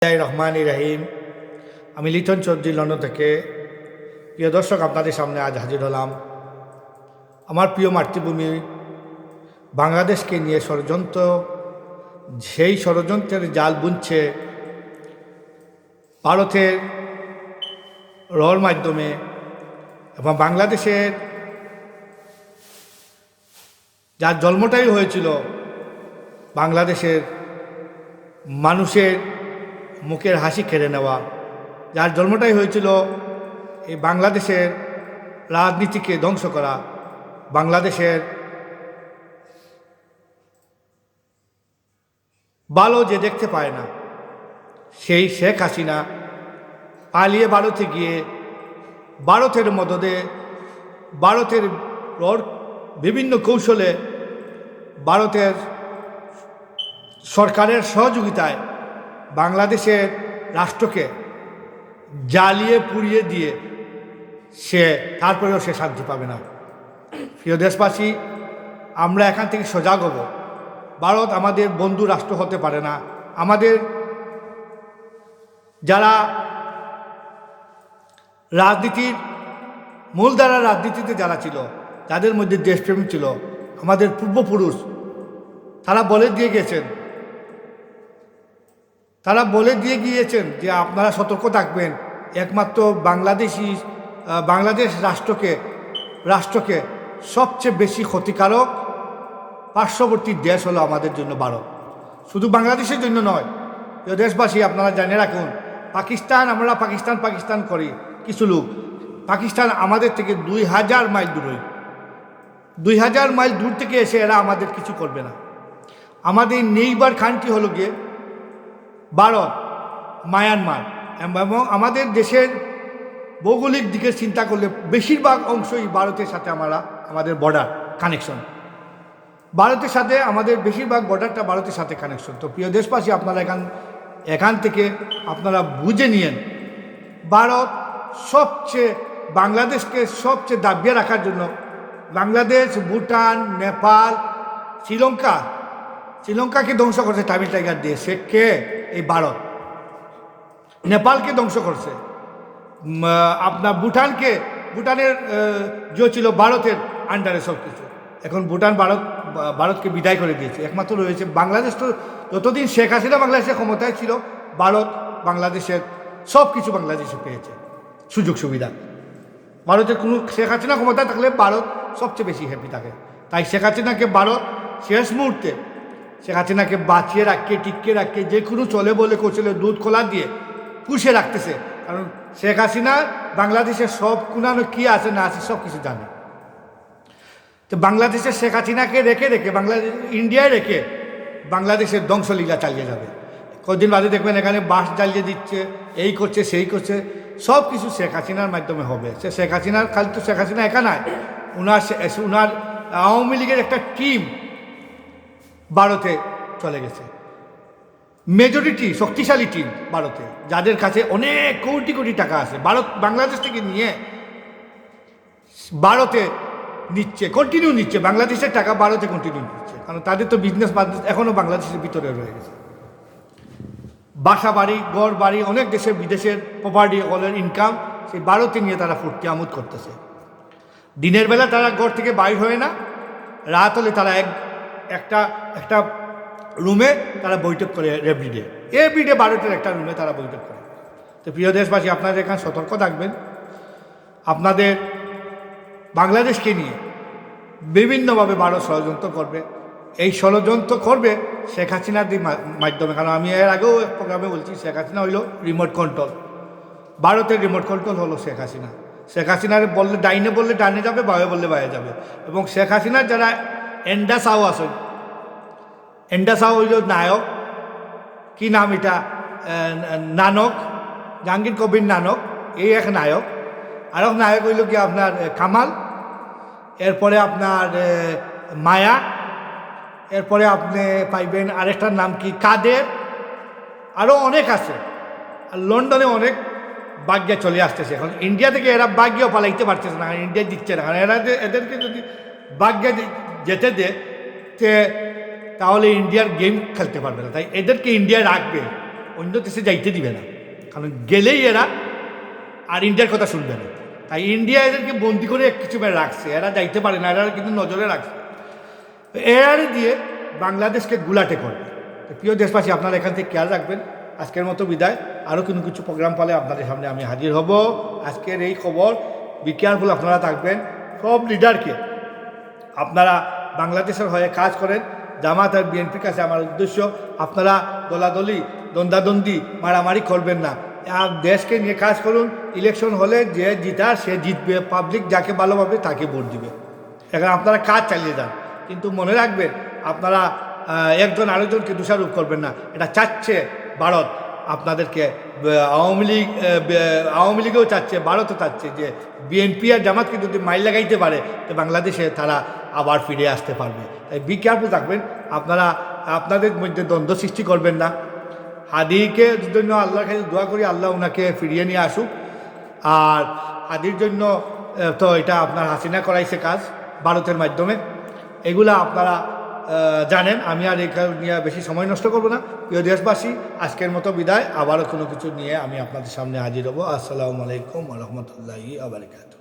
রহমান রহিম। আমি লিটন চৌধুরী লন্ডন থেকে। প্রিয় দর্শক, আপনাদের সামনে আজ হাজির হলাম। আমার প্রিয় মাতৃভূমি বাংলাদেশকে নিয়ে ষড়যন্ত্র, সেই ষড়যন্ত্রের জাল বুনছে ভারতের রর মাধ্যমে এবং বাংলাদেশের যার জন্মটাই হয়েছিল বাংলাদেশের মানুষের মুখের হাসি কেড়ে নেওয়া, যার জন্মটাই হয়েছিল এই বাংলাদেশের রাজনীতিকে ধ্বংস করা, বাংলাদেশের ভালো যে দেখতে পায় না সেই শেখ হাসিনা পালিয়ে ভারতে গিয়ে ভারতের মদদে, ভারতের বিভিন্ন কৌশলে, ভারতের সরকারের সহযোগিতায় বাংলাদেশের রাষ্ট্রকে জ্বালিয়ে পুড়িয়ে দিয়ে তারপরেও সে শান্তি পাবে না। প্রিয় দেশবাসী, আমরা এখান থেকে সজাগ হব। ভারত আমাদের বন্ধু রাষ্ট্র হতে পারে না। আমাদের যারা রাজনীতির মূলধারা রাজনীতিতে যারা ছিল, যাদের মধ্যে দেশপ্রেম ছিল, আমাদের পূর্বপুরুষ, তারা বলে দিয়ে গিয়েছেন যে আপনারা সতর্ক থাকবেন। একমাত্র বাংলাদেশ রাষ্ট্রকে সবচেয়ে বেশি ক্ষতিকারক পার্শ্ববর্তী দেশ হলো আমাদের জন্য ভারত। শুধু বাংলাদেশের জন্য নয়, দেশবাসী আপনারা জেনে রাখুন, আমরা পাকিস্তান করি কিছু লোক। পাকিস্তান আমাদের থেকে 2000 মাইল দূরে, 2000 মাইল দূর থেকে এসে এরা আমাদের কিছু করবে না। আমাদের নেইবার কান্ট্রি হলো গিয়ে ভারত, মায়ানমার, এবং আমাদের দেশের ভৌগোলিক দিকে চিন্তা করলে বেশিরভাগ অংশই ভারতের সাথে আমাদের বর্ডার কানেকশন। ভারতের সাথে আমাদের বেশিরভাগ বর্ডারটা ভারতের সাথে কানেকশন। তো প্রিয় দেশবাসী, আপনারা এখান থেকে আপনারা বুঝে নিয়েন, ভারত বাংলাদেশকে সবচেয়ে দাবিয়ে রাখার জন্য বাংলাদেশ, ভুটান, নেপাল, শ্রীলঙ্কাকে ধ্বংস করছে টামিল টাইগার দিয়ে। সে কে? এই ভারত। নেপালকে ধ্বংস করছে, আপনার ভুটানের যে ছিল ভারতের আন্ডারে সব কিছু। এখন ভারতকে বিদায় করে দিয়েছে। একমাত্র রয়েছে বাংলাদেশ। তো যতদিন শেখ হাসিনা বাংলাদেশের ক্ষমতায় ছিল, বাংলাদেশের সব কিছু বাংলাদেশে পেয়েছে সুযোগ সুবিধা। ভারতের কোনো শেখ হাসিনা ক্ষমতায় থাকলে ভারত সবচেয়ে বেশি হ্যাপি থাকে। তাই শেখ হাসিনাকে ভারত শেষ মুহূর্তে শেখ হাসিনাকে বাঁচিয়ে টিকিয়ে রাখতে যে কোনো চলে বলে কৌশলে দুধ খোলা দিয়ে পুষে রাখতেছে। কারণ শেখ হাসিনা বাংলাদেশের সব কোনানো কী আছে না আছে সব কিছু জানে। তো বাংলাদেশের শেখ হাসিনাকে রেখে ইন্ডিয়ায় রেখে বাংলাদেশের ধ্বংসলীলা চালিয়ে যাবে। কদিন বাদে দেখবেন এখানে বাস জ্বালিয়ে দিচ্ছে, এই করছে সেই করছে, সব কিছু শেখ হাসিনার মাধ্যমে হবে। শেখ হাসিনার খালি তো শেখ হাসিনা একা নয়, উনার আওয়ামী লীগের একটা টিম ভারতে চলে গেছে, মেজরিটি শক্তিশালী টিম ভারতে, যাদের কাছে অনেক কোটি কোটি টাকা আছে। বাংলাদেশ থেকে নিয়ে ভারতে কন্টিনিউ নিচ্ছে, বাংলাদেশের টাকা ভারতে কন্টিনিউ নিচ্ছে। কারণ তাদের তো বিজনেস এখনও বাংলাদেশের ভিতরে রয়ে গেছে। বাসা বাড়ি, গড় বাড়ি, অনেক দেশের বিদেশের প্রপার্টি, অলের ইনকাম সেই ভারতে নিয়ে তারা ফুর্তি আমোদ করতেছে। দিনের বেলা তারা গড় থেকে বাইর হয় না, রাত হলে তারা একটা রুমে তারা বৈঠক করে এভরিডে ভারতের একটা রুমে তারা বৈঠক করে। তো প্রিয় দেশবাসী, আপনাদের এখানে সতর্ক থাকবেন। আপনাদের বাংলাদেশকে নিয়ে বিভিন্নভাবে ভারত ষড়যন্ত্র করবে। এই ষড়যন্ত্র করবে শেখ হাসিনার মাধ্যমে। কারণ আমি এর আগেও প্রোগ্রামে বলছি, শেখ হাসিনা হইল রিমোট কন্ট্রোল। ভারতের রিমোট কন্ট্রোল হলো শেখ হাসিনা। শেখ হাসিনার বললে ডাইনে বললে ডাইনে যাবে, বায়ে বললে বায়ে যাবে। এবং শেখ হাসিনার যারা এন্ডা সাউ আছেন, এন্ডা সাউ হইল নায়ক, কি নাম এটা, নানক, জাহাঙ্গীর কবির নানক, এই এক নায়ক। আর এক নায়ক হইল কি আপনার কামাল, এরপরে আপনার মায়া, এরপরে আপনি পাইবেন আরেকটার নাম কি কাদের, আরও অনেক আছে। আর লন্ডনে অনেক বাগ্যা চলে আসতেছে। এখন ইন্ডিয়া থেকে এরা বাগ্যও পালাইতে পারতেছে না, ইন্ডিয়া দিচ্ছে না। কারণ এদেরকে যদি বাগ্যা যেতে তাহলে ইন্ডিয়ার গেম খেলতে পারবে না। তাই এদেরকে ইন্ডিয়া রাখবে, অন্য দেশে যাইতে দিবে না, কারণ গেলেই এরা আর ইন্ডিয়ার কথা শুনবে না। তাই ইন্ডিয়া এদেরকে বন্দি করে কিছু রাখছে, এরা যাইতে পারে না, এরা কিন্তু নজরে রাখছে, এর দিয়ে বাংলাদেশকে গুলাটে করবে। প্রিয় দেশবাসী, আপনারা এখান থেকে খেয়াল রাখবেন। আজকের মতো বিদায়, আরও কোনো কিছু প্রোগ্রাম পালে আপনাদের সামনে আমি হাজির হব। আজকের এই খবর, বি কেয়ারফুল, আপনারা থাকবেন। সব লিডারকে আপনারা বাংলাদেশের হয়ে কাজ করেন। জামাত আর বিএনপির কাছে আমার উদ্দেশ্য, আপনারা দলাদলি দ্বন্দ্বাদ্বন্দ্বি মারামারি করবেন না, আর দেশকে নিয়ে কাজ করুন। ইলেকশন হলে যে জিতার সে জিতবে, পাবলিক যাকে ভালোভাবে তাকে ভোট দিবে। এখন আপনারা কাজ চালিয়ে যান, কিন্তু মনে রাখবেন আপনারা একজন আরেকজনকে দোষারোপ করবেন না। এটা চাচ্ছে ভারত আপনাদেরকে, আওয়ামী লীগও চাচ্ছে, ভারতও চাচ্ছে যে বিএনপি আর জামাতকে যদি মাইল লাগাইতে পারে তো বাংলাদেশে তারা আবার ফিরে আসতে পারবে। তাই বি কেয়ারফুল থাকবেন, আপনারা আপনাদের মধ্যে দ্বন্দ্ব সৃষ্টি করবেন না। হাদিকে জন্য আল্লাহর কাছে দোয়া করি, আল্লাহ ওনাকে ফিরিয়ে নিয়ে আসুক। আর হাদির জন্য তো এটা আপনার হাসিনা করাইছে কাজ ভারতের মাধ্যমে, এগুলা আপনারা জানেন। আমি আর এখানে নিয়ে বেশি সময় নষ্ট করব না। প্রিয় দেশবাসী, আজকের মতো বিদায়, আবারও কোনো কিছু নিয়ে আমি আপনাদের সামনে হাজির হব। আসসালামু আলাইকুম ওয়া রাহমাতুল্লাহি ওয়া বারাকাতুহু।